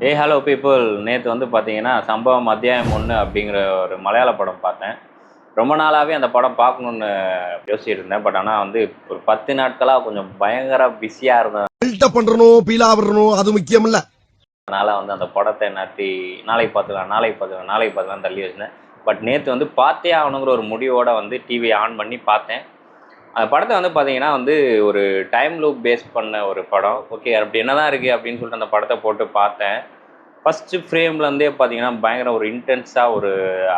Hello people. நேற்று வந்து பார்த்தீங்கன்னா சம்பவம் அத்தியாயம் 1 அப்படிங்கிற ஒரு மலையாள படம் பார்த்தேன். ரொம்ப நாளாகவே அந்த படம் பார்க்கணுன்னு யோசிச்சுட்டு இருந்தேன். பட் ஆனால் வந்து ஒரு 10 நாட்களாக கொஞ்சம் பயங்கர பிஸியாக இருந்தேன். பில்டப் பண்றணும், பீலா விடணும், அது முக்கியம் இல்ல. அதனால் வந்து அந்த படத்தை நாளைக்கு பார்த்துக்கலாம் தள்ளி வச்சிருந்தேன். பட் நேற்று வந்து பார்த்தே ஆகணுங்கிற ஒரு முடிவோடு வந்து டிவியை ஆன் பண்ணி பார்த்தேன். அந்த படத்தை வந்து பார்த்தீங்கன்னா வந்து ஒரு டைம் லூப் பேஸ் பண்ண ஒரு படம். ஓகே, அப்படி என்ன தான் இருக்குது அப்படின்னு சொல்லிட்டு அந்த படத்தை போட்டு பார்த்தேன். ஃபஸ்ட்டு ஃப்ரேம்லேருந்தே பார்த்தீங்கன்னா பயங்கர ஒரு இன்டென்ஸாக ஒரு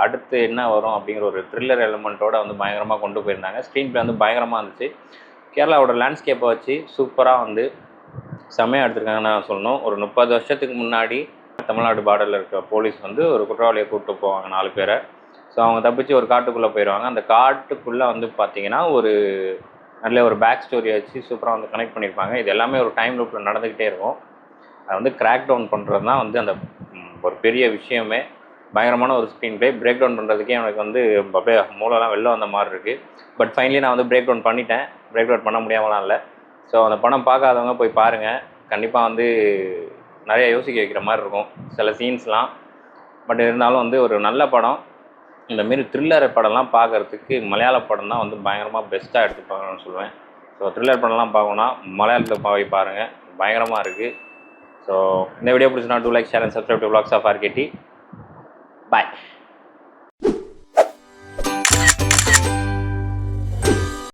அடுத்து என்ன வரும் அப்படிங்கிற ஒரு த்ரில்லர் எலிமெண்ட்டோடு வந்து பயங்கரமாக கொண்டு போயிருந்தாங்க. ஸ்க்ரீன் ப்ளே வந்து பயங்கரமாக இருந்துச்சு. கேரளாவோட லேண்ட்ஸ்கேப்பை வச்சு சூப்பராக வந்து செம்மையாக எடுத்திருக்காங்கன்னு நான் சொல்லணும். ஒரு 30 வருஷத்துக்கு முன்னாடி தமிழ்நாடு பார்டரில் இருக்கிற போலீஸ் வந்து ஒரு குற்றவாளியை கூப்பிட்டு போவாங்க 4 பேரை. ஸோ அவங்க தப்பிச்சு ஒரு காட்டுக்குள்ளே போயிடுவாங்க. அந்த காட்டுக்குள்ளே வந்து பார்த்திங்கன்னா ஒரு நல்ல ஒரு பேக் ஸ்டோரியை வச்சு சூப்பராக வந்து கனெக்ட் பண்ணியிருப்பாங்க. இது எல்லாமே ஒரு டைம் லூப்பில் நடந்துக்கிட்டே இருக்கும். அதை வந்து கிராக் டவுன் பண்ணுறது தான் வந்து அந்த ஒரு பெரிய விஷயமே. பயங்கரமான ஒரு ஸ்க்ரீன் ப்ளே. பிரேக் டவுன் பண்ணுறதுக்கே எனக்கு வந்து அப்படியே மூளைலாம் வெளில வந்த மாதிரி இருக்குது. பட் ஃபைனலி நான் வந்து பிரேக் டவுன் பண்ணிட்டேன். பிரேக் டவுன் பண்ண முடியாமலாம் இல்லை. ஸோ அந்த படம் பார்க்காதவங்க போய் பாருங்கள். கண்டிப்பாக வந்து நிறைய யோசிக்க வைக்கிற மாதிரி இருக்கும் சில சீன்ஸ்லாம். பட் இருந்தாலும் வந்து ஒரு நல்ல படம். இந்தமாரி த்ரில்லர் படம்லாம் பார்க்குறதுக்கு மலையாள படம் தான் வந்து பயங்கரமாக பெஸ்ட்டாக எடுத்துப்பாங்கன்னு சொல்லுவேன். ஸோ த்ரில்லர் படம்லாம் பார்க்கணுன்னா மலையாளத்தில் போய் பாருங்கள், பயங்கரமாக இருக்குது. ஸோ இந்த வீடியோ பிடிச்சினா do like, share and subscribe to vlogs of RKT. Bye.